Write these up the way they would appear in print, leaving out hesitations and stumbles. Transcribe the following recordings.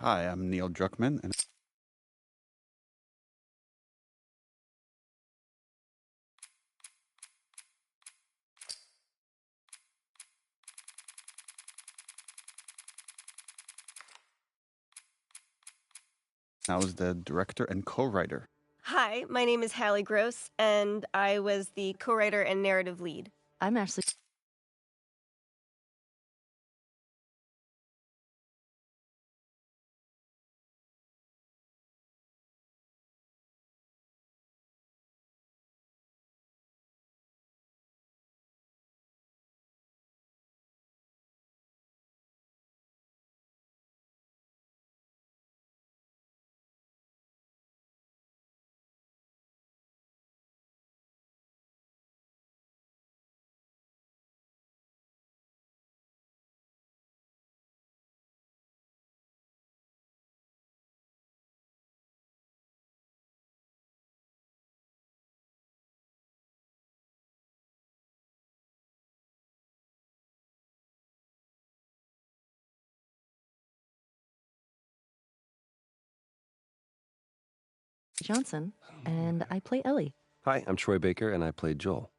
Hi, I'm Neil Druckmann, and I was the director and co-writer. Hi, my name is Hallie Gross, and I was the co-writer and narrative lead. I'm Ashley. Johnson, and I play Ellie. Hi, I'm Troy Baker, and I played Joel.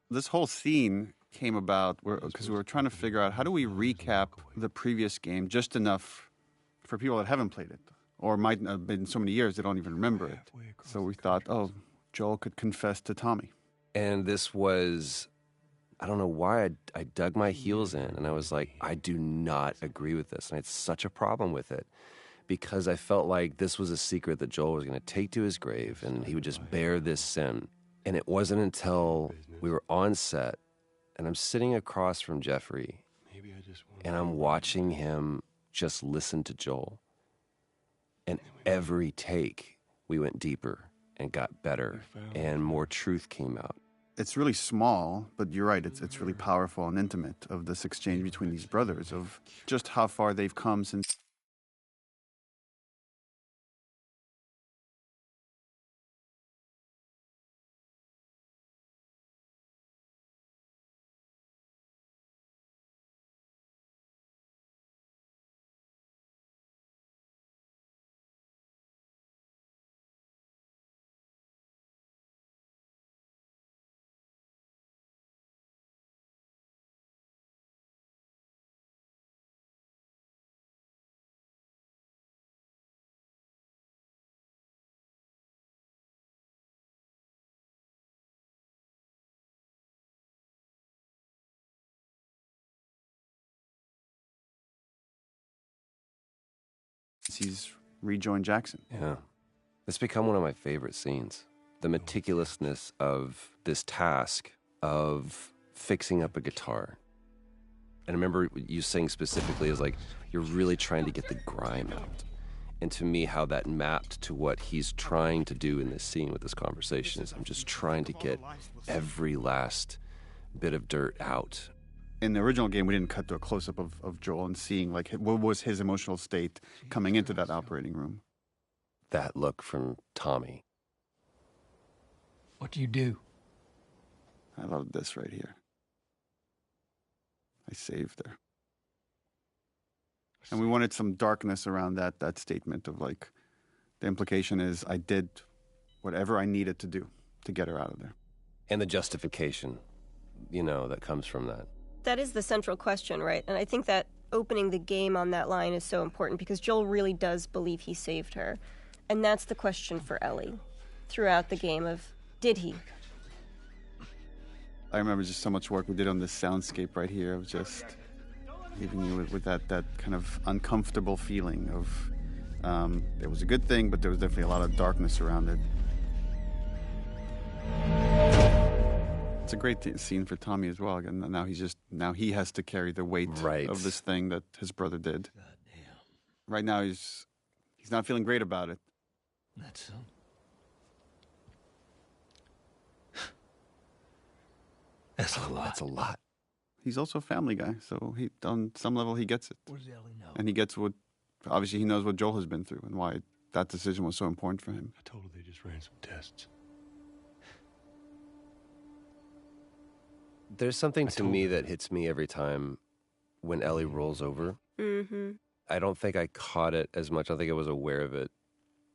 This whole scene came about because we were trying to figure out how do we recap the previous game just enough for people that haven't played it, or might have been so many years they don't even remember it. So we thought, oh, Joel could confess to Tommy. And this was, I don't know why I dug my heels in, and I was like, I do not agree with this. And I had such a problem with it because I felt like this was a secret that Joel was going to take to his grave, and he would just bear this sin. And it wasn't until we were on set, and I'm sitting across from Jeffrey, and I'm watching him just listen to Joel. And every take, we went deeper and got better, and more truth came out. It's really small, but you're right, it's really powerful and intimate of this exchange between these brothers, of just how far they've come since. He's rejoined Jackson. Yeah. It's become one of my favorite scenes. The meticulousness of this task of fixing up a guitar. And I remember you saying specifically is like, you're really trying to get the grime out. And to me, how that mapped to what he's trying to do in this scene with this conversation is I'm just trying to get every last bit of dirt out. In the original game, we didn't cut to a close-up of Joel and seeing like what was his emotional state coming into that operating room. That look from Tommy. What do you do? I love this right here. I saved her. And we wanted some darkness around that statement of like, the implication is I did whatever I needed to do to get her out of there. And the justification, that comes from that. That is the central question, right? And I think that opening the game on that line is so important because Joel really does believe he saved her. And that's the question for Ellie throughout the game of, did he? I remember just so much work we did on this soundscape right here of just leaving you with that kind of uncomfortable feeling of it was a good thing, but there was definitely a lot of darkness around it. It's a great scene for Tommy as well. And now he has to carry the weight of this thing that his brother did. Right now he's not feeling great about it. That's so. That's a lot. That's a lot. He's also a family guy, so on some level he gets it. What does Ellie know? And he gets obviously he knows what Joel has been through and why that decision was so important for him. I told her they just ran some tests. There's something to me that hits me every time when Ellie rolls over. Mm-hmm. I don't think I caught it as much. I think I was aware of it.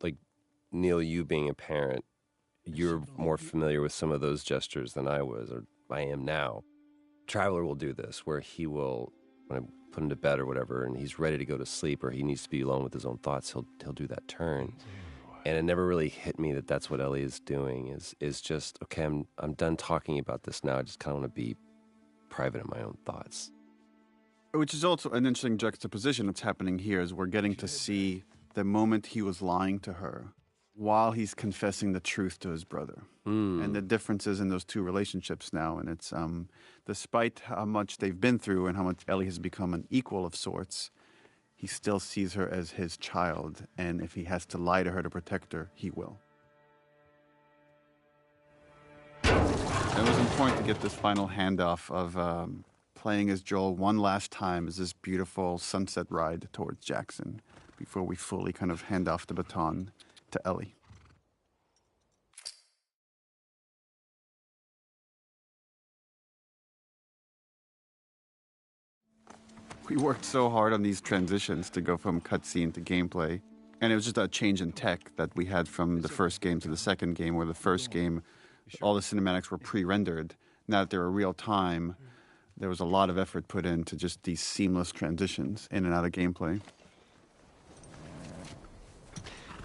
Like, Neil, you being a parent, you're more familiar with some of those gestures than I was, or I am now. Traveler will do this, where he will, when I put him to bed or whatever, and he's ready to go to sleep, or he needs to be alone with his own thoughts, he'll do that turn. And it never really hit me that that's what Ellie is doing, is just, okay, I'm done talking about this now. I just kind of want to be private in my own thoughts. Which is also an interesting juxtaposition that's happening here, is we're getting to see the moment he was lying to her while he's confessing the truth to his brother. And the differences in those two relationships now. And it's, despite how much they've been through and how much Ellie has become an equal of sorts, he still sees her as his child. And if he has to lie to her to protect her, he will. It was important to get this final handoff of playing as Joel one last time as this beautiful sunset ride towards Jackson before we fully kind of hand off the baton to Ellie. We worked so hard on these transitions to go from cutscene to gameplay. And it was just a change in tech that we had from the first game to the second game, where the first game, all the cinematics were pre-rendered. Now that they were real time, there was a lot of effort put into just these seamless transitions in and out of gameplay.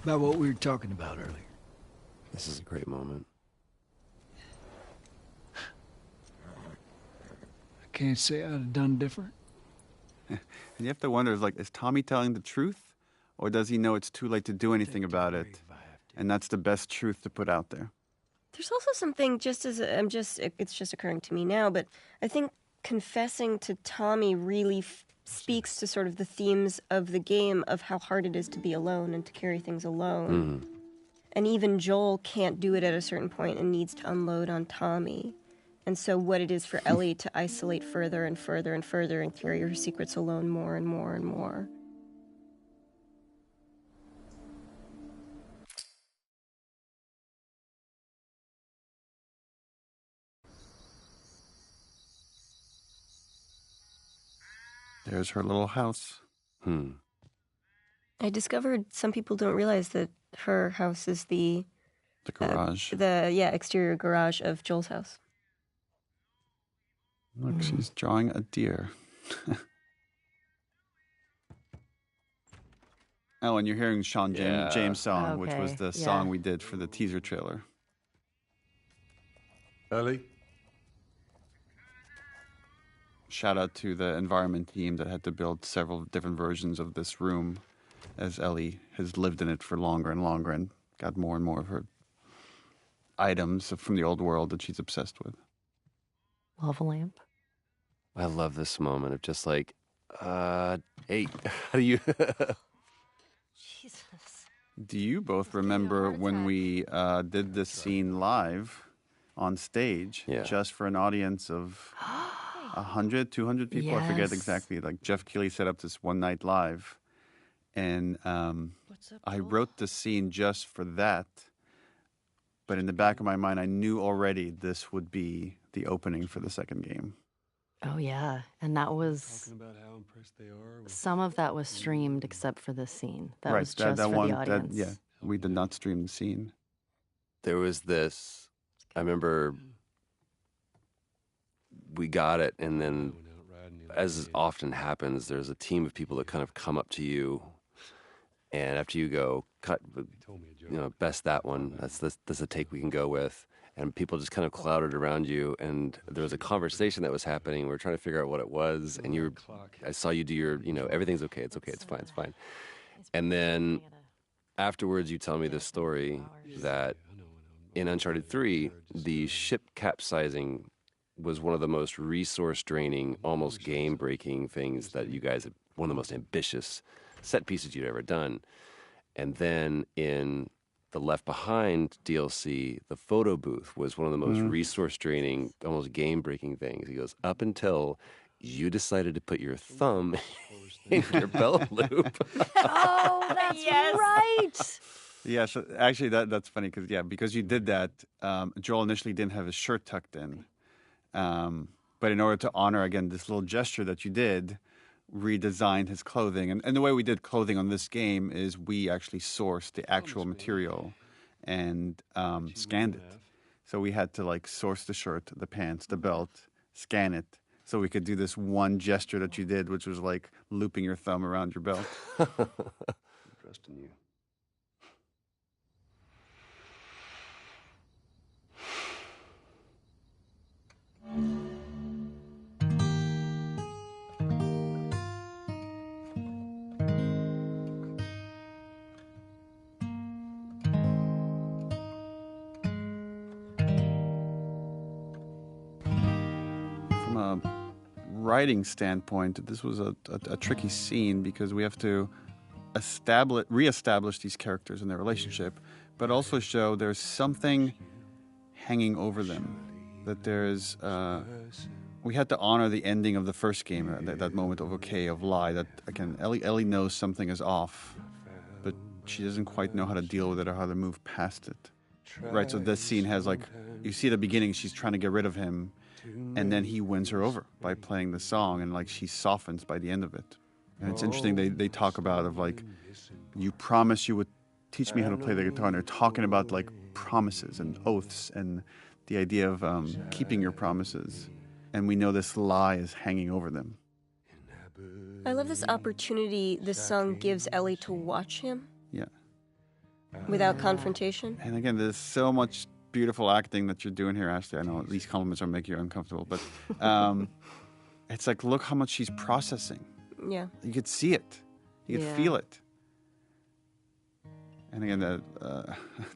About what we were talking about earlier. This is a great moment. I can't say I'd have done different. And you have to wonder, is Tommy telling the truth? Or does he know it's too late to do anything about it? And that's the best truth to put out there. There's also something, it's just occurring to me now, but I think confessing to Tommy really speaks to sort of the themes of the game of how hard it is to be alone and to carry things alone. And even Joel can't do it at a certain point and needs to unload on Tommy. And so what it is for Ellie to isolate further and further and further and carry her secrets alone more and more and more. There's her little house. I discovered some people don't realize that her house is the garage. Exterior garage of Joel's house. Look, she's drawing a deer. Oh, and you're hearing Sean James' song, which was the song we did for the teaser trailer. Ellie? Shout out to the environment team that had to build several different versions of this room, as Ellie has lived in it for longer and longer and got more and more of her items from the old world that she's obsessed with. Lava lamp. I love this moment of just like, hey, how do you... Jesus. Do you both remember when we did this scene live on stage, just for an audience of 100, 200 people? I forget exactly. Like, Jeff Keighley set up this one night live, and I wrote the scene just for that. But in the back of my mind, I knew already this would be the opening for the second game. Oh, yeah. And that was... Talking about how impressed they are with... Some of that was streamed except for this scene. That right, was just that for one, the audience. We did not stream the scene. There was this... I remember we got it, and then, as often happens, there's a team of people that kind of come up to you, and after you go, cut, best that one. That's the take we can go with. And people just kind of clouded around you, and there was a conversation that was happening. We were trying to figure out what it was, and I saw you do your, everything's okay, it's okay, it's fine, it's fine. And then afterwards, you tell me this story that in Uncharted 3, the ship capsizing was one of the most resource-draining, almost game-breaking things that you guys had, one of the most ambitious set pieces you'd ever done. And then in the Left Behind DLC, the photo booth was one of the most resource-draining, almost game-breaking things. He goes, up until you decided to put your thumb in your belt loop. Oh, that's right. Yeah, so actually that's funny because you did that, Joel initially didn't have his shirt tucked in. But in order to honor, again, this little gesture that you did, redesigned his clothing. And the way we did clothing on this game is we actually sourced the actual material and scanned it. So we had to like source the shirt, the pants, the belt, scan it, so we could do this one gesture that you did, which was like looping your thumb around your belt. Trust in you. From a writing standpoint, this was a tricky scene because we have to reestablish these characters and their relationship, but also show there's something hanging over them. That there's, we had to honor the ending of the first game, that moment of okay, of lie. That again, Ellie knows something is off, but she doesn't quite know how to deal with it or how to move past it. Right. So this scene has like, you see at the beginning, she's trying to get rid of him. And then he wins her over by playing the song, and like she softens by the end of it. And it's interesting, they talk about of like, you promised you would teach me how to play the guitar, and they're talking about like promises and oaths and the idea of keeping your promises. And we know this lie is hanging over them. I love this opportunity this song gives Ellie to watch him. Yeah. Without confrontation. And again, there's so much beautiful acting that you're doing here, Ashley. I know these compliments are making you uncomfortable, but it's like, look how much she's processing. Yeah. You could see it. You could feel it. And again,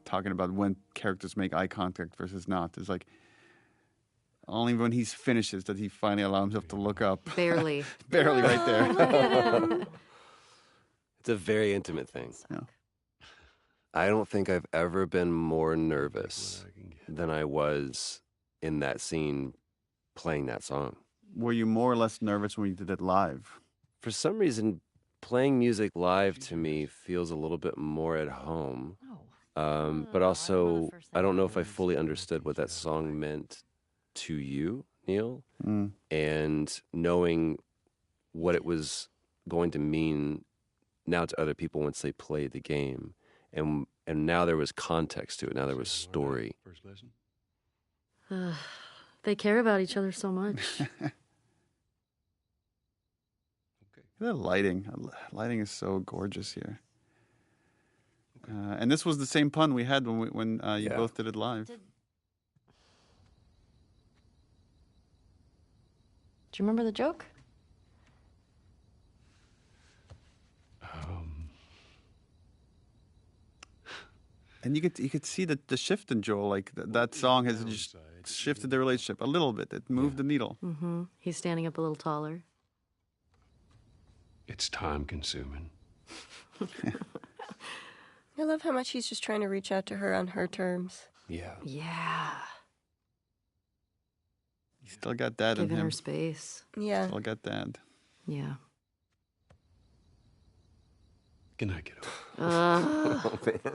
talking about when characters make eye contact versus not, is like only when he finishes that he finally allows himself to look up. Barely. Barely right there. It's a very intimate thing. Yeah. I don't think I've ever been more nervous than I was in that scene playing that song. Were you more or less nervous when you did it live? For some reason, playing music live to me feels a little bit more at home. But also, I don't know if I fully understood what that song meant to you, Neil. And knowing what it was going to mean now to other people once they play the game. And now there was context to it. Now there was story. First lesson? They care about each other so much. The lighting. Lighting is so gorgeous here. And this was the same pun we had when you both did it live. Do you remember the joke? And you could see the shift in Joel. Like that song has just shifted the relationship a little bit. It moved the needle. Mm-hmm. He's standing up a little taller. It's time consuming. I love how much he's just trying to reach out to her on her terms. Yeah. Yeah. He still got that in Giving him. her space. Yeah. Still got that. Yeah. Can I get over?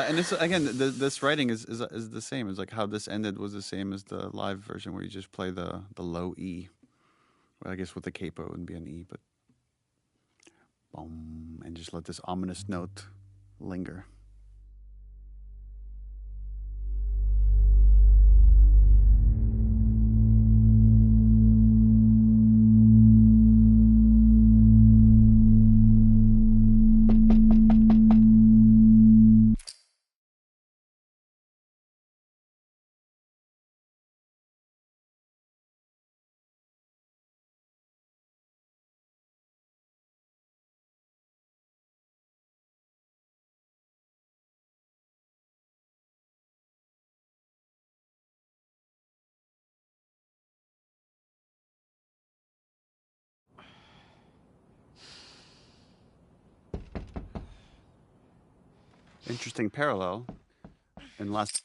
And this again, this writing is the same. It's like how this ended was the same as the live version, where you just play the low E. Well, I guess with the capo it would be an E, but boom, and just let this ominous note linger. Interesting parallel. And last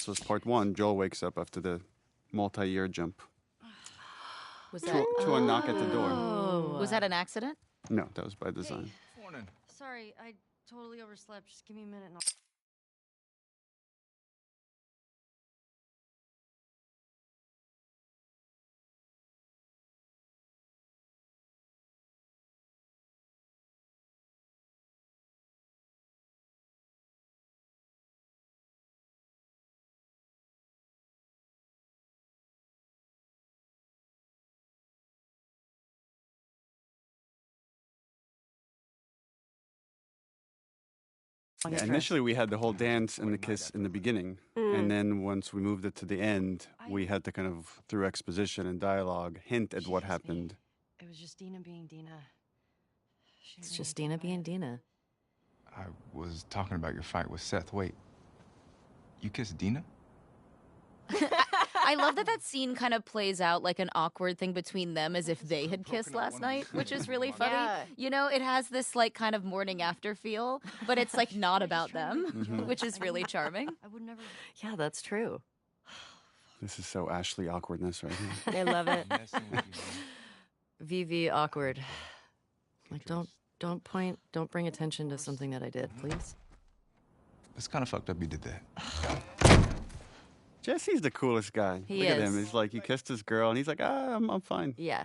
So it's part one. Joel wakes up after the multi-year jump Was to a knock at the door. Was that an accident? No, that was by design. Morning. Sorry, I totally overslept. Just give me a minute. And Yeah, initially, we had the whole dance and the kiss in the beginning, and then once we moved it to the end, we had to kind of, through exposition and dialogue, hint at what happened. It was just Dina being Dina. It's just Dina being Dina. I was talking about your fight with Seth. Wait, you kissed Dina? I love that scene kind of plays out like an awkward thing between them as if they had kissed last night, which is really funny. Yeah. You know, it has this like kind of morning after feel, but it's like not about them, which is really charming. I would never. Yeah, that's true. This is so Ashley awkwardness right here. I love it. VV awkward. Like, don't point, don't bring attention to something that I did, please. It's kind of fucked up you did that. Jesse's the coolest guy. He Look at him. is. He's like, he kissed his girl, and he's like, I'm fine. Yeah.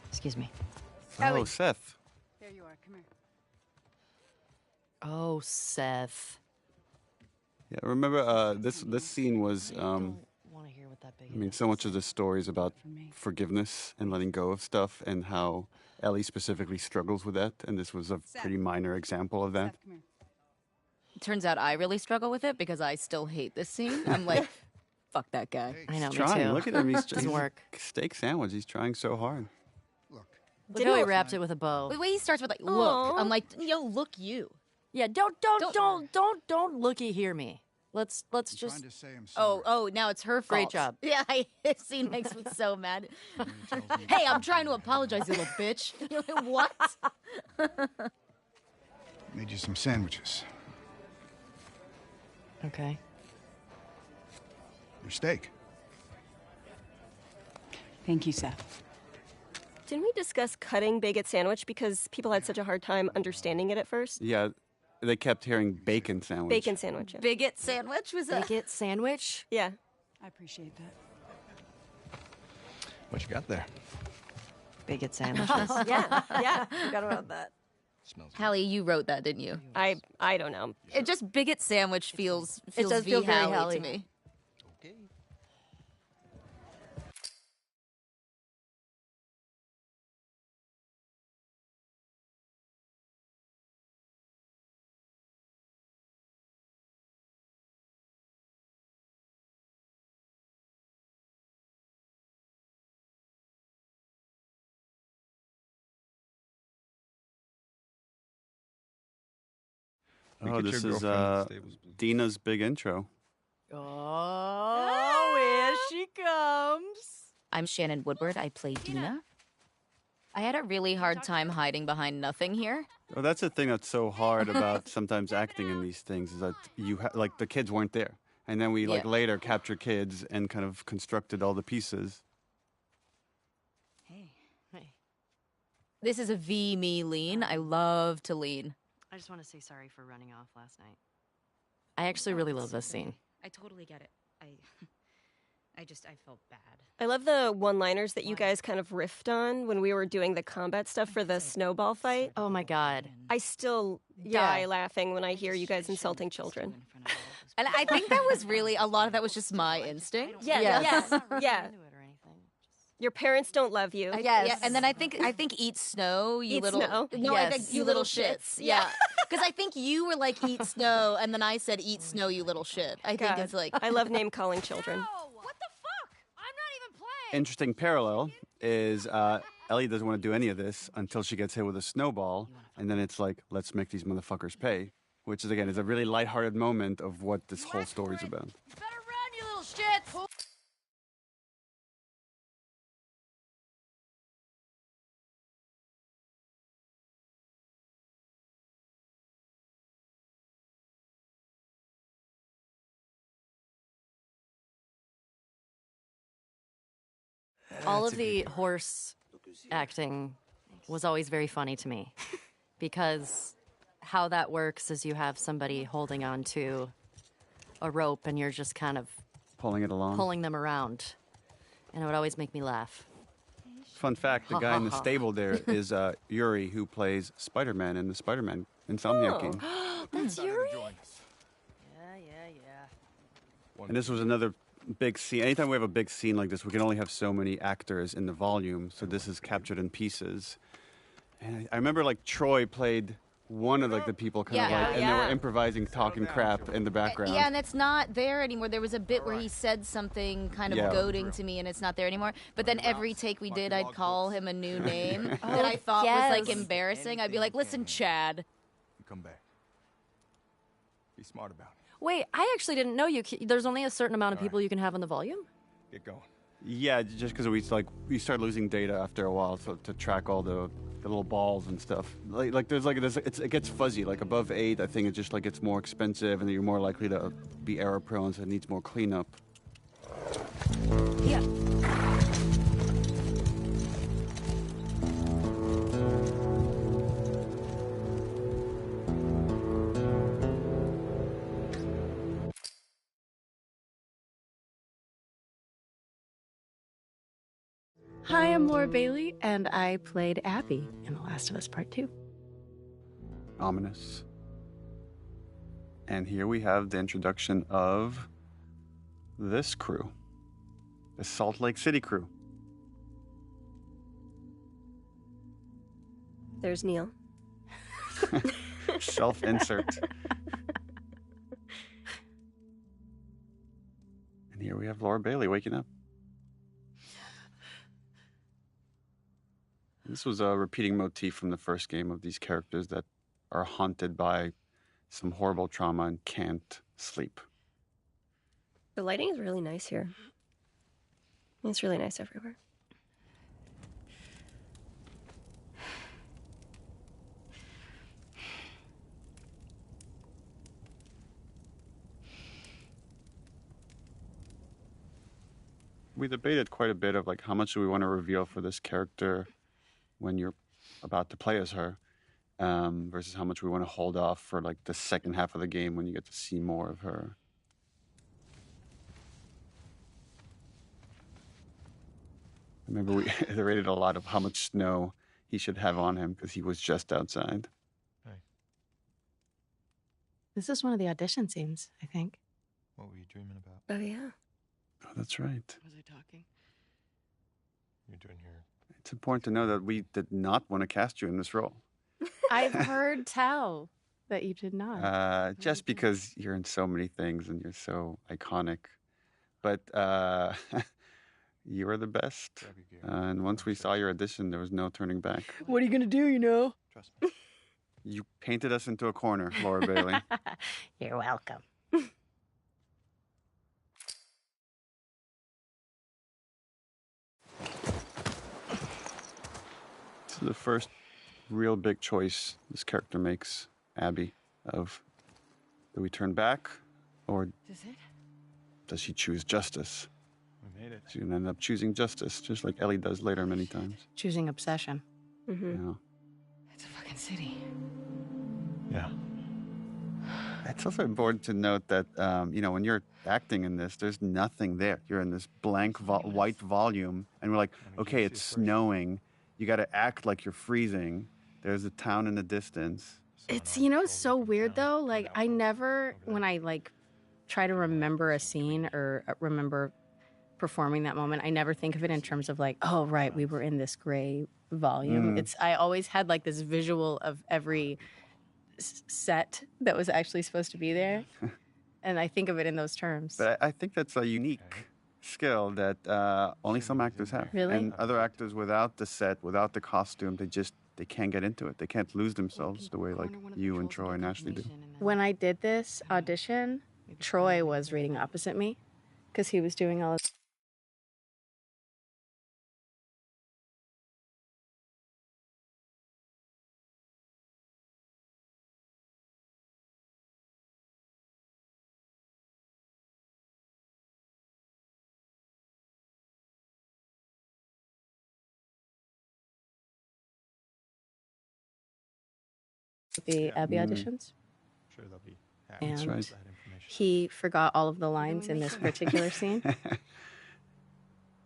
Excuse me. Oh, Seth. There you are. Come here. Oh, Seth. Yeah, remember this scene was. I don't want to hear what that big. I mean, so much of the story is about forgiveness and letting go of stuff, and how Ellie specifically struggles with that. And this was a pretty minor example of that. Seth, come here. Turns out I really struggle with it because I still hate this scene. I'm like, fuck that guy. I know, He's me trying. too. Look at him. He's Doesn't work. Steak sandwich. He's trying so hard. Look how he wrapped it with a bow. The way he starts with like, look, Aw. I'm like, yo, look you. Yeah, don't looky hear me. Let's just. Oh, now it's her fault. Great job. Yeah, this scene makes me so mad. Hey, I'm trying to apologize, you little bitch. You're like, what? Made you some sandwiches. Okay. Your steak. Thank you, Seth. Didn't we discuss cutting Baguette sandwich because people had such a hard time understanding it at first? Yeah, they kept hearing bacon sandwich. Bacon sandwich. Yeah. Bigot sandwich was a. Baguette sandwich. Yeah. I appreciate that. What you got there? Baguette sandwiches. Yeah. Forgot about that. Smells good. Hallie, you wrote that, didn't you? I don't know. It just bigot sandwich feels does feel very Hallie Hallie. to me. Okay. We Oh, get this your is girlfriend in the stables, please. Dina's big intro. Oh, here she comes. I'm Shannon Woodward. I play Dina. I had a really hard time hiding behind nothing here. Well, that's the thing that's so hard about sometimes acting in these things is that you like the kids weren't there, and then we like Yeah. later capture kids and kind of constructed all the pieces. Hey. This is a V me lean. I love to lean. I just want to say sorry for running off last night. I actually really love this scene. I totally get it. I felt bad. I love the one-liners that you guys kind of riffed on when we were doing the combat stuff for the snowball fight. Oh my god. I still die laughing when I hear you guys insulting children. And I think that was really, a lot of that was just my instinct. Yeah. Your parents don't love you. Yes. Yeah, and then I think eat snow, you Eat little snow. No, I Yes. think you little shits. Yeah. Because I think you were like eat snow, and then I said eat snow, you little shit. I think God. it's like I love name calling children. What the fuck? I'm not even playing. Interesting parallel is Ellie doesn't want to do any of this until she gets hit with a snowball, and then it's like, let's make these motherfuckers pay, which is again is a really lighthearted moment of what this whole story's about. Better run, you little shits. All of the horse acting was always very funny to me because how that works is you have somebody holding on to a rope and you're just kind of Pulling it along. pulling them around. And it would always make me laugh. Fun fact, the guy in the stable there is Yuri, who plays Spider-Man in the Spider-Man Insomniac game. That's Yuri? And this was another big scene. Anytime we have a big scene like this, we can only have so many actors in the volume, so this is captured in pieces. And I remember, like, Troy played one of, like, the people kind of like, and they were improvising, talking crap in the background. Yeah, and it's not there anymore. There was a bit where he said something kind of goading to me, and it's not there anymore. But then every take we did, I'd call him a new name that I thought was, like, embarrassing. I'd be like, listen, Chad. You come back. Be smart about it. Wait, I actually didn't know there's only a certain amount of people you can have in the volume? Get going. Yeah, just because we started losing data after a while, so to track all the little balls and stuff. Like there's it gets fuzzy. Like above 8, I think it's just like it's more expensive, and you're more likely to be error prone, so it needs more cleanup. Yeah. Hi, I'm Laura Bailey, and I played Abby in The Last of Us Part 2. Ominous. And here we have the introduction of this crew, the Salt Lake City crew. There's Neil. Self-insert. And here we have Laura Bailey waking up. This was a repeating motif from the first game of these characters that are haunted by some horrible trauma and can't sleep. The lighting is really nice here. It's really nice everywhere. We debated quite a bit of like how much do we want to reveal for this character when you're about to play as her, versus how much we want to hold off for like the second half of the game when you get to see more of her. I remember we iterated a lot of how much snow he should have on him because he was just outside. This is one of the audition scenes, I think. What were you dreaming about? Oh, yeah. Oh, that's right. Was I talking? You're doing your... It's important to know that we did not want to cast you in this role. I've heard tell that you did not. Just because you're in so many things and you're so iconic. But you were the best. And once we saw your audition, there was no turning back. What are you going to do, you know? Trust me. You painted us into a corner, Laura Bailey. You're welcome. This is the first real big choice this character makes, Abby, of do we turn back or does she choose justice? We made it. She's going to end up choosing justice, just like Ellie does later many times. Choosing obsession. Mm-hmm. Yeah. It's a fucking city. Yeah. It's also important to note that, when you're acting in this, there's nothing there. You're in this blank white volume, and we're like, okay, it's snowing. You got to act like you're freezing. There's a town in the distance. It's, so weird, though. Like, I never, when I, try to remember a scene or remember performing that moment, I never think of it in terms of, oh, right, we were in this gray volume. I always had, this visual of every set that was actually supposed to be there. And I think of it in those terms. But I think that's a unique skill that only some actors have. Really? And other actors without the set, without the costume, they can't get into it. They can't lose themselves the way you and Troy and Ashley do. When I did this audition, Troy was reading opposite me because he was doing all of the Abby auditions. Sure, they'll be happy. And That's right. he forgot all of the lines in this particular scene.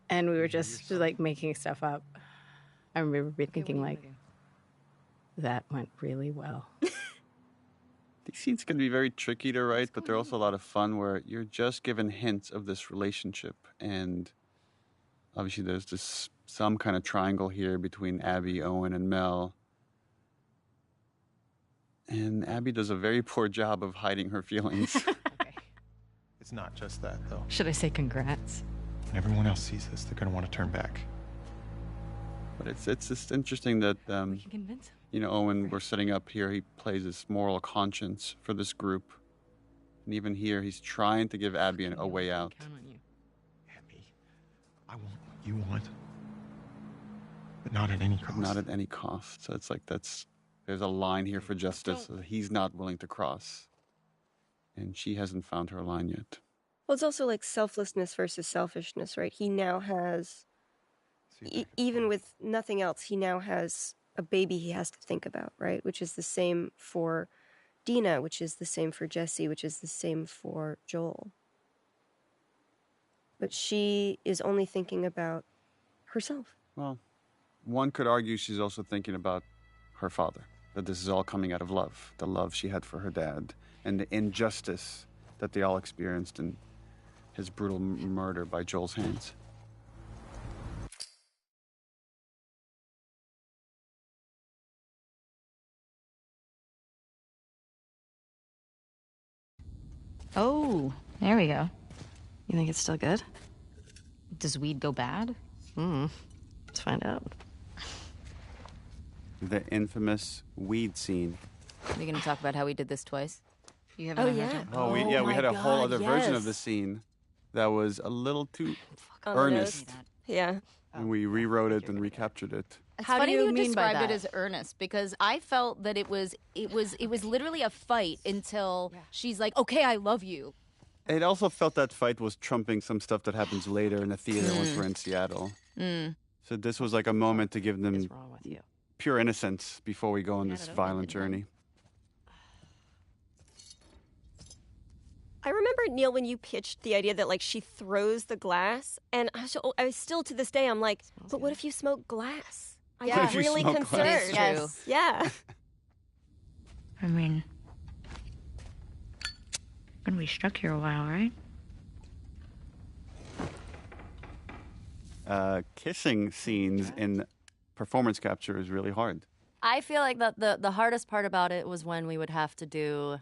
And we were just like making stuff up. I remember thinking like, that went really well. These scenes can be very tricky to write, but they're also a lot of fun where you're just given hints of this relationship. And obviously there's this some kind of triangle here between Abby, Owen, and Mel. And Abby does a very poor job of hiding her feelings. It's not just that, though. Should I say congrats? When everyone else sees this, they're going to want to turn back. But it's just interesting that, We can convince him. you know, Owen, we're setting up here, he plays this moral conscience for this group. And even here, he's trying to give Abby a way out. Count on you. Abby, I want what you want, but not at any cost. Not at any cost. So it's like there's a line here for justice that he's not willing to cross. And she hasn't found her line yet. Well, it's also like selflessness versus selfishness, right? He now has, even with nothing else, he now has a baby he has to think about, right? Which is the same for Dina, which is the same for Jesse, which is the same for Joel. But she is only thinking about herself. Well, one could argue she's also thinking about her father, that this is all coming out of love, the love she had for her dad, and the injustice that they all experienced in his brutal murder by Joel's hands. Oh, there we go. You think it's still good? Does weed go bad? Let's find out. The infamous weed scene. Are we going to talk about how we did this twice? You haven't Oh, ever yeah. done- Oh, we my had a whole God, other version of yes. the scene that was a little too On the earnest, nose. Yeah. and we rewrote it and recaptured it. It's How do funny you you mean by described it that? as earnest because I felt that it was literally a fight until she's like, "Okay, I love you." It also felt that fight was trumping some stuff that happens later in the theater once we're in Seattle. So this was like a moment to give them What's wrong with you? pure innocence before we go on this violent journey. I remember, Neil, when you pitched the idea that, like, she throws the glass, and I was still to this day, I'm like, but what if you smoke glass? I Yeah. get What if you really smoke concerned. glass? It is Yes. Yeah. I mean, gonna be stuck here a while, right? Kissing scenes in performance capture is really hard. I feel like that the hardest part about it was when we would have to do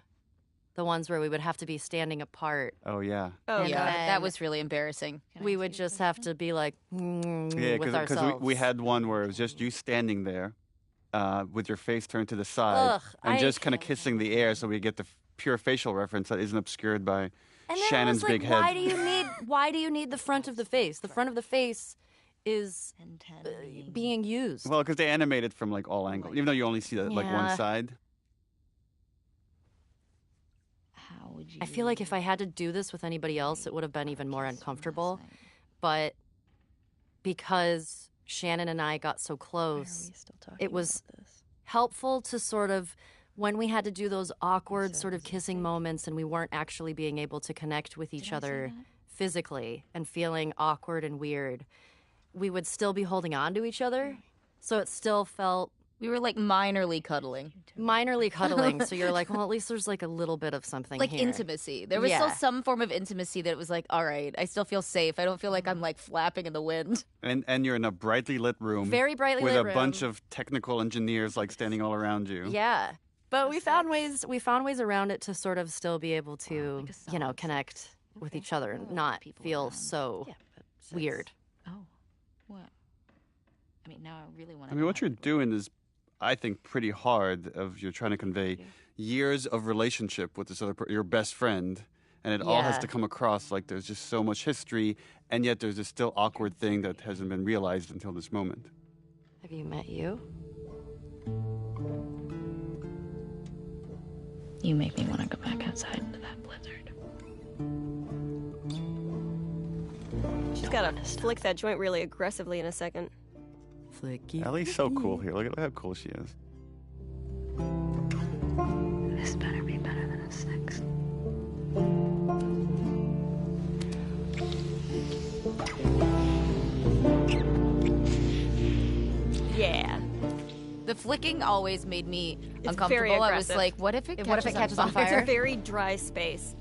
the ones where we would have to be standing apart. Oh, yeah. Oh, And Yeah, then that was really embarrassing. we would just have to be like Yeah, with because ourselves. we had one where it was just you standing there with your face turned to the side Ugh, and I- just kind of kissing the air so we get the pure facial reference that isn't obscured by And then Shannon's I was like, big head. why do you need the front of the face? The front of the face is being used. Well, because they animate it from like all angles, even though you only see like Yeah. one side. How would you? I feel like if I had to do this with anybody else, it would have been even more uncomfortable. But because Shannon and I got so close, it was helpful to sort of, when we had to do those awkward sort of kissing moments and we weren't actually being able to connect with each other physically and feeling awkward and weird, we would still be holding on to each other. So it still felt We were like minorly cuddling. So you're like, well, at least there's like a little bit of something Like here. intimacy. There was still some form of intimacy that it was like, all right, I still feel safe. I don't feel like I'm like flapping in the wind. And you're in a brightly lit room. Very brightly with lit a room. bunch of technical engineers like standing all around you. Yeah. But we found ways around it to sort of still be able to, you know, connect with each other and not feel so weird. Oh, what? I mean, now I really want I to. mean, what you're doing is, I think, pretty hard. You're trying to convey years of relationship with this other your best friend, and it all has Yeah. to come across like there's just so much history, and yet there's this still awkward thing that hasn't been realized until this moment. Have you met you? You make me want to go back outside into that blizzard. She's got to flick that joint really aggressively in a second. Flicky. Ellie's so cool here. Look at how cool she is. flicking always made me It's uncomfortable. very I was aggressive. like, what if it catches on It's fire? a very dry space.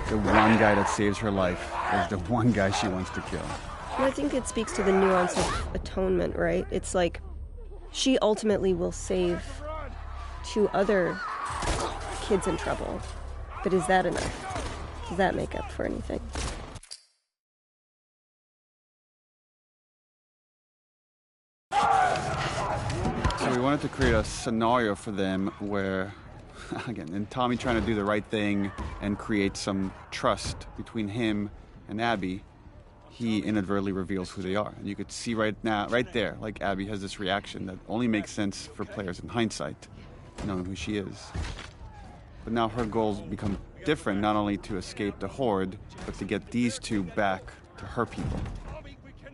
The one guy that saves her life is the one guy she wants to kill. And I think it speaks to the nuance of atonement, right? It's like she ultimately will save two other kids in trouble. But is that enough? Does that make up for anything? So we wanted to create a scenario for them where, again, and Tommy trying to do the right thing and create some trust between him and Abby, he inadvertently reveals who they are. And you could see right there, like Abby has this reaction that only makes sense for players in hindsight, knowing who she is. But now her goals become different, not only to escape the Horde, but to get these two back to her people.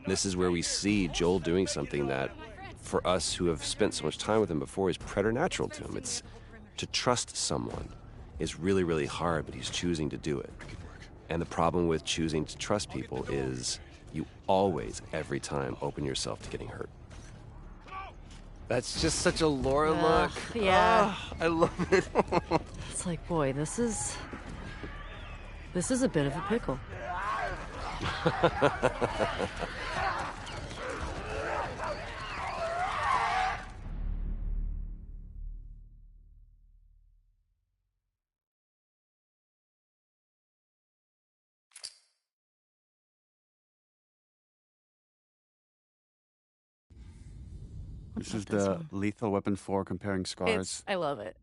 This is where we see Joel doing something that, for us who have spent so much time with him before, is preternatural to him. It's to trust someone is really, really hard, but he's choosing to do it. And the problem with choosing to trust people is you always, every time, open yourself to getting hurt. That's just such a Laura look. Yeah. Oh, I love it. It's like, boy, this is a bit of a pickle. This is the Lethal Weapon 4 comparing scars. I love it.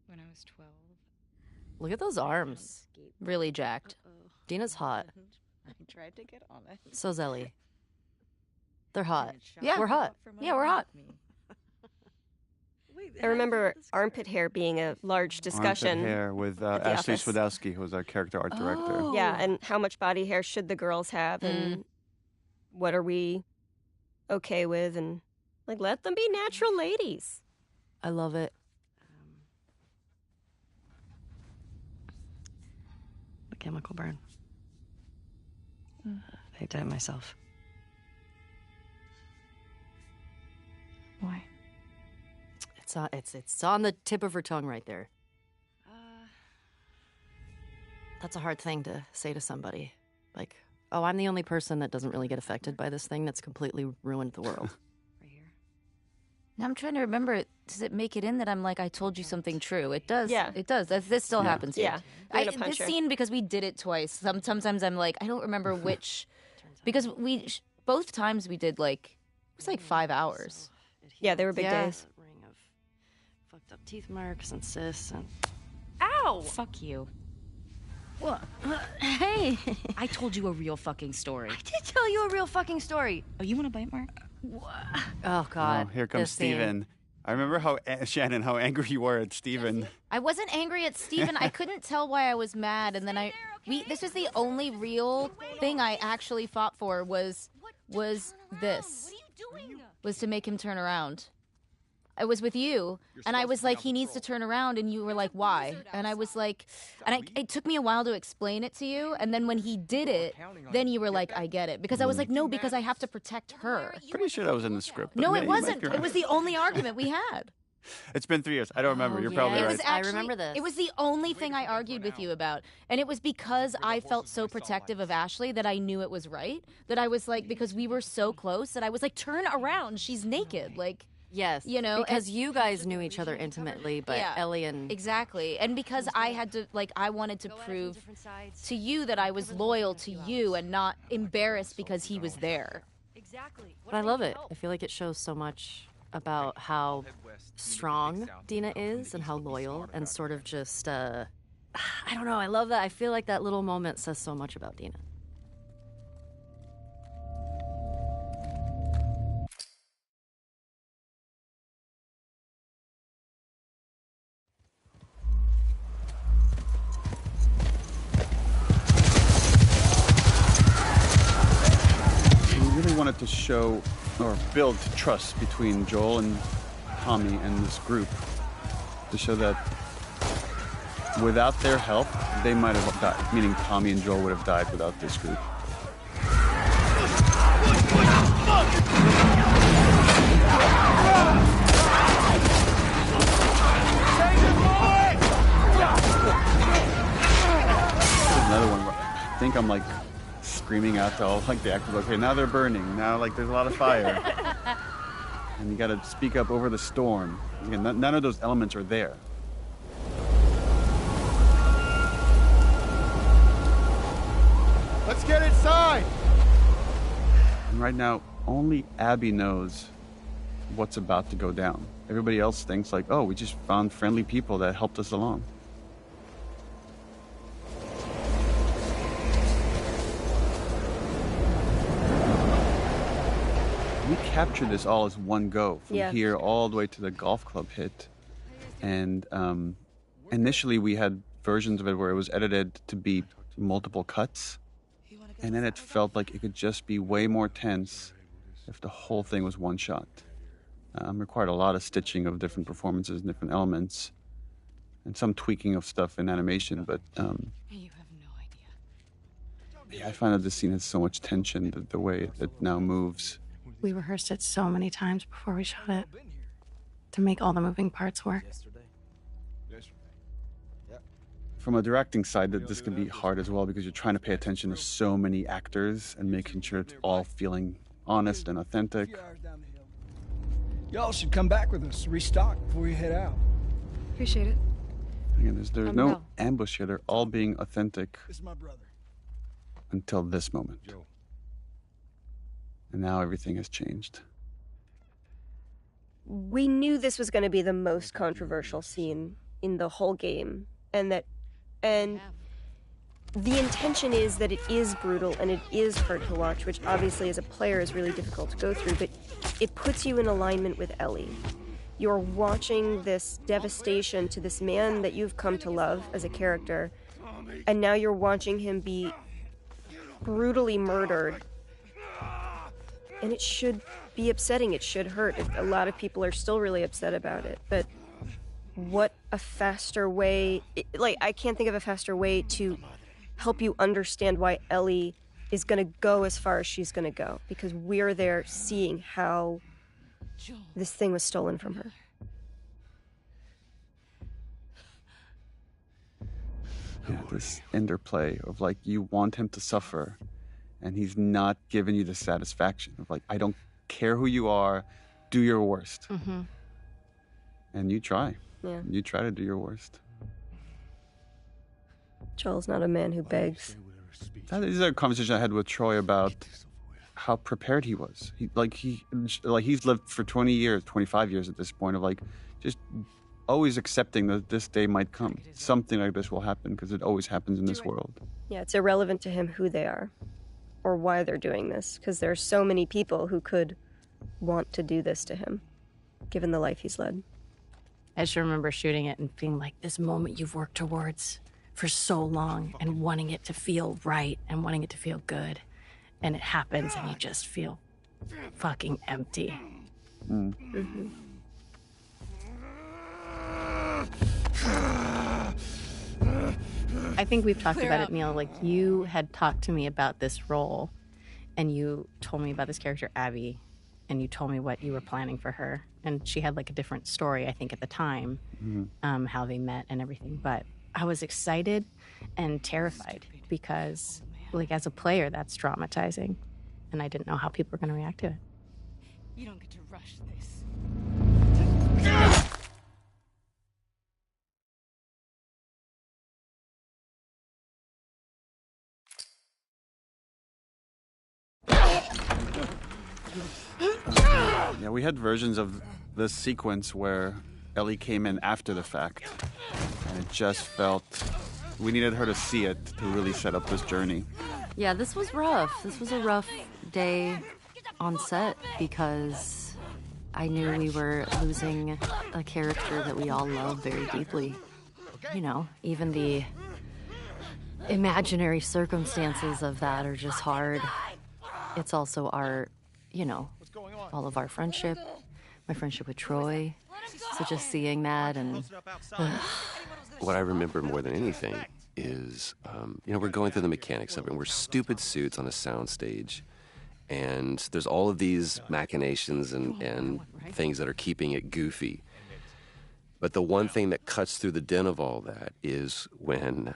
When I was 12. Look at those arms. Really jacked. Dina's hot. I tried to get on it. So's Ellie. They're hot. Yeah. We're hot. Yeah, we're hot. I remember armpit hair being a large discussion. Armpit hair with the Ashley office. Swadowski, who was our character art director. Yeah, and how much body hair should the girls have, and what are we okay with, and like let them be natural ladies. I love it. The chemical burn. I did it myself. Why? It's on the tip of her tongue right there. That's a hard thing to say to somebody. Like, oh, I'm the only person that doesn't really get affected by this thing that's completely ruined the world. Now I'm trying to remember, does it make it in that I'm like, I told you something true? It does. Yeah. It does. This still happens here. Yeah. This scene, because we did it twice, sometimes I'm like, I don't remember which. Because both times we did like, it was like 5 hours. Yeah, they were big days. Ring of fucked up teeth marks and cysts and... Ow! Fuck you. What? Hey! I told you a real fucking story. I did tell you a real fucking story. Oh, you want a bite mark? Oh, God. Oh, here comes This scene. Steven. I remember how, Shannon, how angry you were at Steven. I wasn't angry at Steven. I couldn't tell why I was mad, and then this was the only real thing I actually fought for was this. Was to make him turn around. I was with you, and I was like, he needs to turn around, and you were like, why? And I was like, it took me a while to explain it to you, and then when he did it, then you were like, I get it. Because I was like, no, because I have to protect her. Pretty sure that was in the script. but No, maybe it you might wasn't. be It right. was the only argument we had. It's been 3 years. I don't remember. You're probably It right. was actually, I remember this. It was the only thing I argued with you about. And it was because I felt so protective of Ashley that I knew it was right. That I was like, because we were so close, that I was like, turn around. She's naked. Like, Yes. you know, because you guys knew each other intimately, but Yeah. Ellie and... Exactly. And because I had to, like, I wanted to prove to you that I was loyal to you and not embarrassed because he was there. But I love it. I feel like it shows so much about how strong Dina is and how loyal and sort of just, I don't know, I love that. I feel like that little moment says so much about Dina. to show or build trust between Joel and Tommy and this group, to show that without their help, they might have died, meaning Tommy and Joel would have died without this group. Another one where I think I'm like screaming out to all like the actors, okay, now they're burning, now like there's a lot of fire. And you gotta speak up over the storm. Again, none of those elements are there. Let's get inside! And right now, only Abby knows what's about to go down. Everybody else thinks like, oh, we just found friendly people that helped us along. We captured this all as one go, from here all the way to the golf club hit. And initially we had versions of it where it was edited to be multiple cuts. And then it felt like it could just be way more tense if the whole thing was one shot. Required a lot of stitching of different performances and different elements, and some tweaking of stuff in animation, but You have no idea. yeah, I find that this scene has so much tension, the way it now moves. We rehearsed it so many times before we shot it to make all the moving parts work. From a directing side, that this can be hard as well because you're trying to pay attention to so many actors and making sure it's all feeling honest and authentic. Y'all should come back with us, restock before you head out. Appreciate it. Again, there's no ambush here. They're all being authentic This is my brother. until this moment. And now everything has changed. We knew this was going to be the most controversial scene in the whole game, and the intention is that it is brutal and it is hard to watch, which obviously as a player is really difficult to go through, but it puts you in alignment with Ellie. You're watching this devastation to this man that you've come to love as a character, and now you're watching him be brutally murdered. And it should be upsetting, it should hurt. A lot of people are still really upset about it, but what a faster way, I can't think of a faster way to help you understand why Ellie is going to go as far as she's going to go, because we're there seeing how this thing was stolen from her. Yeah, this interplay of like, you want him to suffer, and he's not giving you the satisfaction of like, I don't care who you are, do your worst. Mm-hmm. And you try. Yeah. You try to do your worst. Joel's not a man who begs. That is a conversation I had with Troy about how prepared he was. He's lived for 20 years, 25 years at this point, of like just always accepting that this day might come. Something like this will happen because it always happens in this world. Yeah, it's irrelevant to him who they are or why they're doing this, because there are so many people who could want to do this to him, given the life he's led. I just remember shooting it and being like, this moment you've worked towards for so long and wanting it to feel right and wanting it to feel good. And it happens and you just feel fucking empty. Mm. Mm-hmm. I think we've talked about it, Neil. Like, you had talked to me about this role and you told me about this character, Abby, and you told me what you were planning for her. And she had like a different story, I think, at the time, how they met and everything. But I was excited and terrified because, like, as a player, that's traumatizing. And I didn't know how people were going to react to it. You don't get to rush this. Yeah, we had versions of this sequence where Ellie came in after the fact, and it just felt we needed her to see it to really set up this journey. Yeah, this was rough. This was a rough day on set because I knew we were losing a character that we all love very deeply. You know, even the imaginary circumstances of that are just hard. It's also art. you know, all of our friendship, my friendship with Troy. So just seeing that and... What I remember more than anything is, we're going through the mechanics of it, and we're stupid suits on a soundstage, and there's all of these machinations and things that are keeping it goofy. But the one thing that cuts through the din of all that is when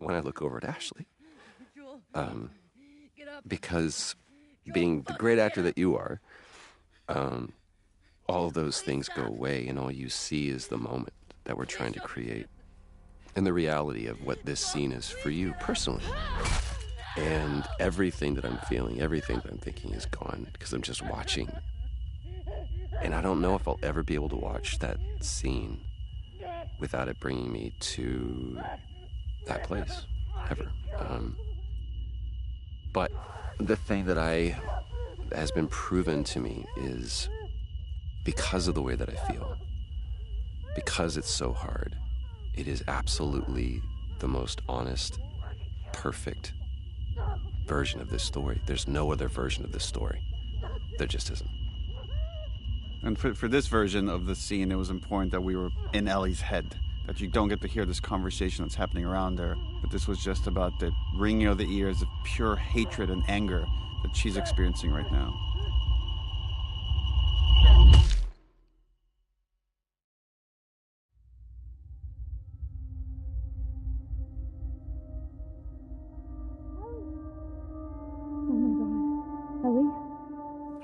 I look over at Ashley. Because being the great actor that you are, all those things go away, and all you see is the moment that we're trying to create and the reality of what this scene is for you personally. And everything that I'm feeling, everything that I'm thinking is gone because I'm just watching. And I don't know if I'll ever be able to watch that scene without it bringing me to that place, ever. But the thing that has been proven to me is because of the way that I feel, because it's so hard, it is absolutely the most honest, perfect version of this story. There's no other version of this story. There just isn't. And for this version of the scene, it was important that we were in Ellie's head, that you don't get to hear this conversation that's happening around her, but this was just about the ringing of the ears of pure hatred and anger that she's experiencing right now.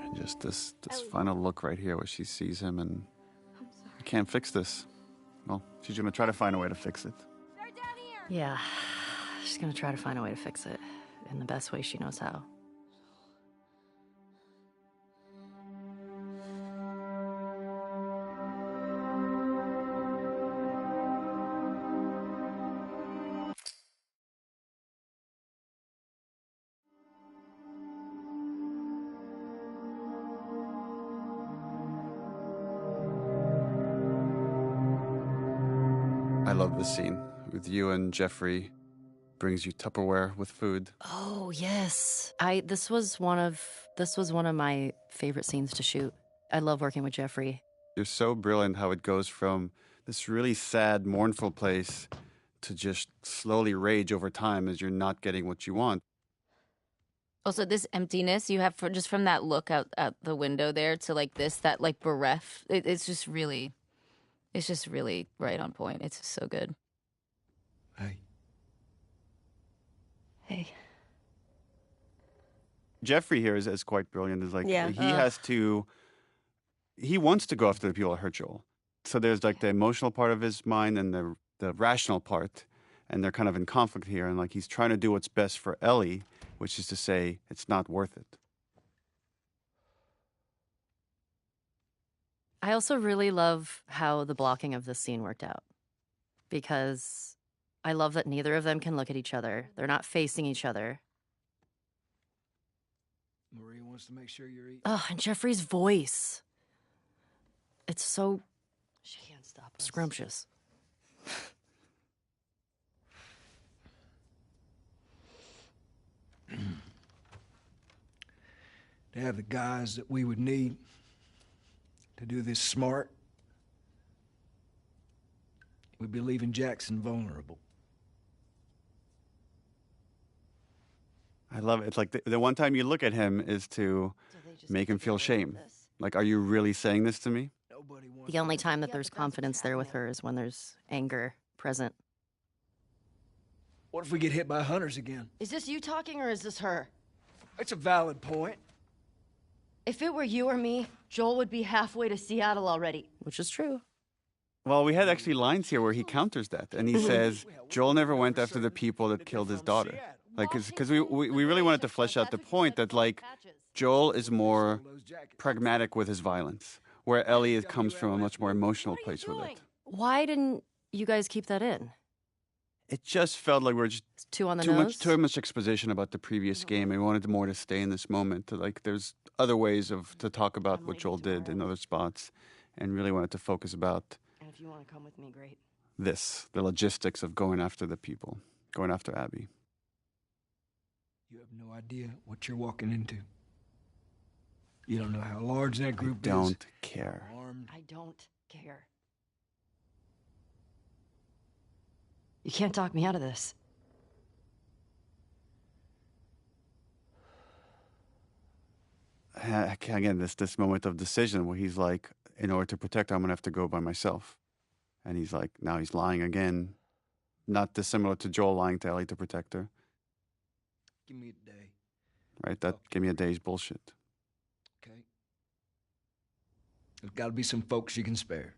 And just this final look right here where she sees him and I can't fix this. Well, she's going to try to find a way to fix it. Yeah, she's gonna try to find a way to fix it in the best way she knows how. I love this scene with you and Jeffrey. Brings you Tupperware with food. Oh yes, this was one of my favorite scenes to shoot. I love working with Jeffrey. You're so brilliant how it goes from this really sad, mournful place to just slowly rage over time as you're not getting what you want. Also, this emptiness you have just from that look out the window there to like this, that like bereft. It's just really right on point. It's just so good. Hey. Hey. Jeffrey here is quite brilliant. Is like Yeah. he wants to go after the people that hurt Joel. So there's like the emotional part of his mind and the rational part, and they're kind of in conflict here. And like he's trying to do what's best for Ellie, which is to say it's not worth it. I also really love how the blocking of this scene worked out, because I love that neither of them can look at each other. They're not facing each other. Maria wants to make sure you're eating. Oh, and Jeffrey's voice. It's so She can't stop us. scrumptious. To have the guys that we would need to do this smart, we'd be leaving Jackson vulnerable. I love it. It's like the one time you look at him is to make him feel shame. Like, are you really saying this to me? The only time that there's confidence there with her is when there's anger present. What if we get hit by hunters again? Is this you talking or is this her? It's a valid point. If it were you or me, Joel would be halfway to Seattle already. Which is true. Well, we had actually lines here where he counters that, and he says Joel never went after the people that killed his daughter. Like, because we really wanted to flesh out the point that like Joel is more pragmatic with his violence, where Ellie comes from a much more emotional place with it. Why didn't you guys keep that in? It just felt like we're just Too on the nose? too much exposition about the previous game. And we wanted more to stay in this moment. Like, there's other ways to talk about what Joel did in other spots, and really wanted to focus about And if you want to come with me, great. the logistics of going after the people, going after Abby. You have no idea what you're walking into. You don't know how large that group is. Don't care. I don't care. You can't talk me out of this. Again, this moment of decision where he's like, in order to protect her, I'm going to have to go by myself. And he's like, now he's lying again. Not dissimilar to Joel lying to Ellie to protect her. Give me a day. Right? That give me a day's bullshit. Okay. There's got to be some folks you can spare.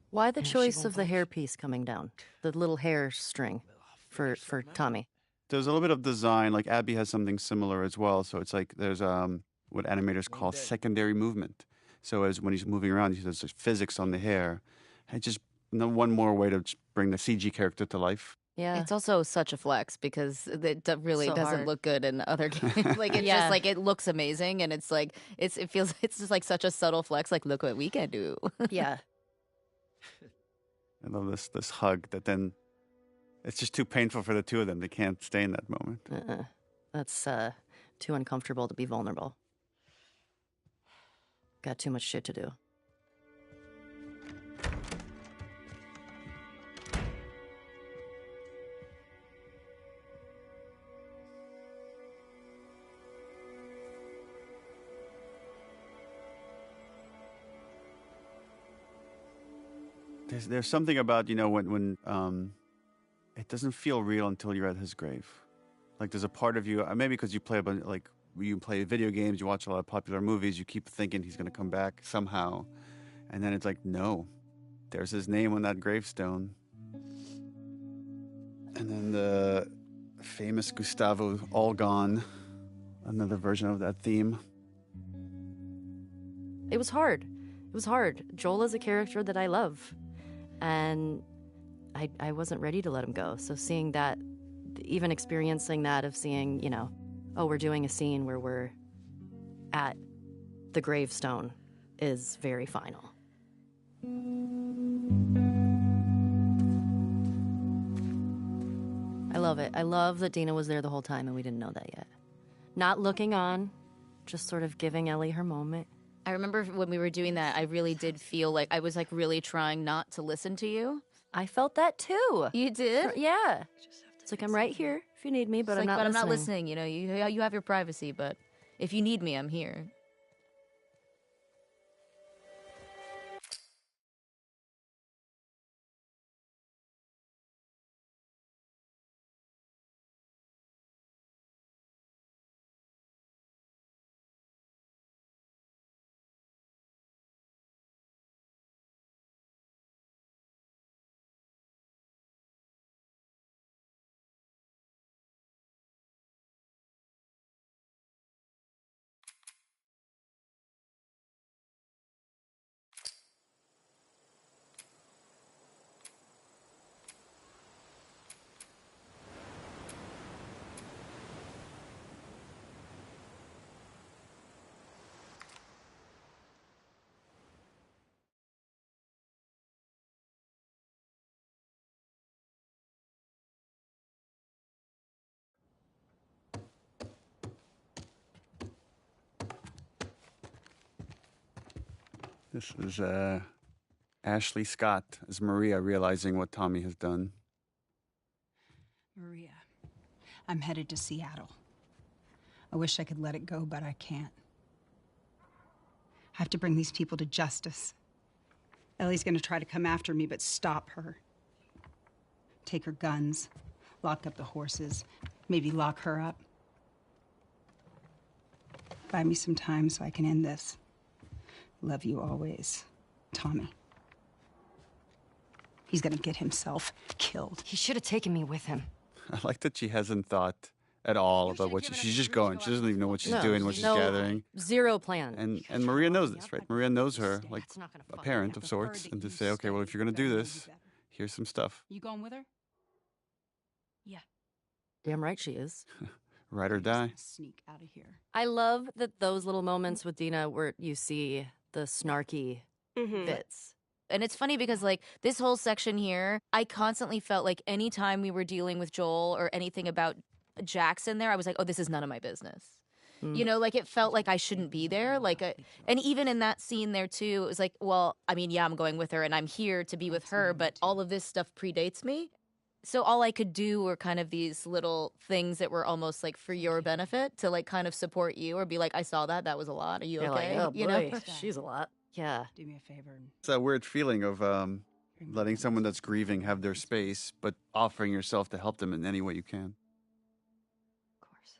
Why the choice of the hairpiece coming down? The little hair string for Tommy. There's a little bit of design. Like Abby has something similar as well. So it's like there's what animators call secondary movement. So as when he's moving around, there's physics on the hair. And just one more way to bring the CG character to life. Yeah, it's also such a flex because it really doesn't hard. look good in other games. Like it's just like it looks amazing, and it's like it feels it's just like such a subtle flex. Like look what we can do. Yeah. I love this hug that then it's just too painful for the two of them. They can't stay in that moment. That's too uncomfortable to be vulnerable. Got too much shit to do. There's something about, when it doesn't feel real until you're at his grave. Like there's a part of you, maybe because you play you play video games, you watch a lot of popular movies, you keep thinking he's going to come back somehow. And then it's like, no, there's his name on that gravestone. And then the famous Gustavo All Gone, another version of that theme. It was hard. It was hard. Joel is a character that I love. And I wasn't ready to let him go. So seeing that, even experiencing that of seeing, we're doing a scene where we're at the gravestone is very final. I love it. I love that Dina was there the whole time and we didn't know that yet. Not looking on, just sort of giving Ellie her moment. I remember when we were doing that, I really did feel like I was like really trying not to listen to you. I felt that too. You did? Yeah. It's like I'm right here if you need me, but I'm not listening. I'm not listening. You have your privacy, but if you need me, I'm here. This is Ashley Scott as Maria realizing what Tommy has done. Maria, I'm headed to Seattle. I wish I could let it go, but I can't. I have to bring these people to justice. Ellie's gonna try to come after me, but stop her. Take her guns, lock up the horses, maybe lock her up. Buy me some time so I can end this. Love you always, Tommy. He's gonna get himself killed. He should have taken me with him. I like that she hasn't thought at all about what she's just going. She doesn't even know what she's doing, what she's gathering. Zero plan. And Maria knows this, right? Maria knows her, like a parent of sorts, and to say, okay, well, if you're going to do this, here's some stuff. You going with her? Yeah. Damn right she is. Ride or die. Sneak out of here. I love that those little moments with Dina where you see the snarky bits. And it's funny because, like, this whole section here, I constantly felt like anytime we were dealing with Joel or anything about Jackson there, I was like, oh, this is none of my business. You know, like it felt like I shouldn't be there. And even in that scene there too, it was like, well, I mean, yeah, I'm going with her and I'm here to be with her, but all of this stuff predates me. So all I could do were kind of these little things that were almost like for your benefit to like kind of support you or be like, I saw that was a lot. Are you You're okay? like, oh, you boy, know, she's a lot. Yeah. Do me a favor. It's that weird feeling of letting someone that's grieving have their space, but offering yourself to help them in any way you can. Of course.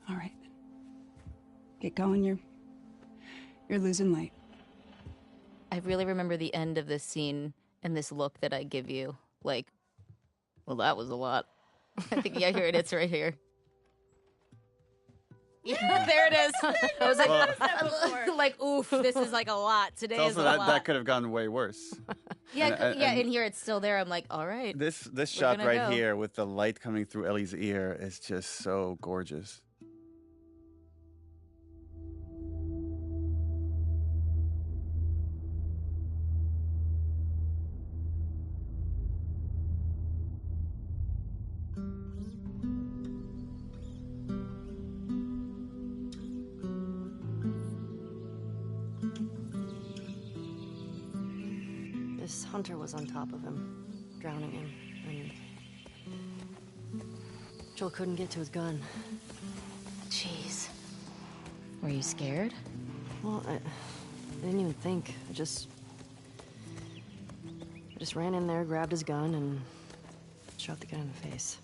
All right. Get going. You're losing light. I really remember the end of this scene and this look that I give you. Like, well, that was a lot. I think, yeah, here it is. It's right here. Yeah, there it is. I was like, like, oof, this is like a lot. Today is a lot. That could have gone way worse. Yeah, and here it's still there. I'm like, all right. This shot right here with the light coming through Ellie's ear is just so gorgeous. This hunter was on top of him, drowning him, and Joel couldn't get to his gun. Jeez. Were you scared? Well, I didn't even think. I just ran in there, grabbed his gun, and shot the guy in the face.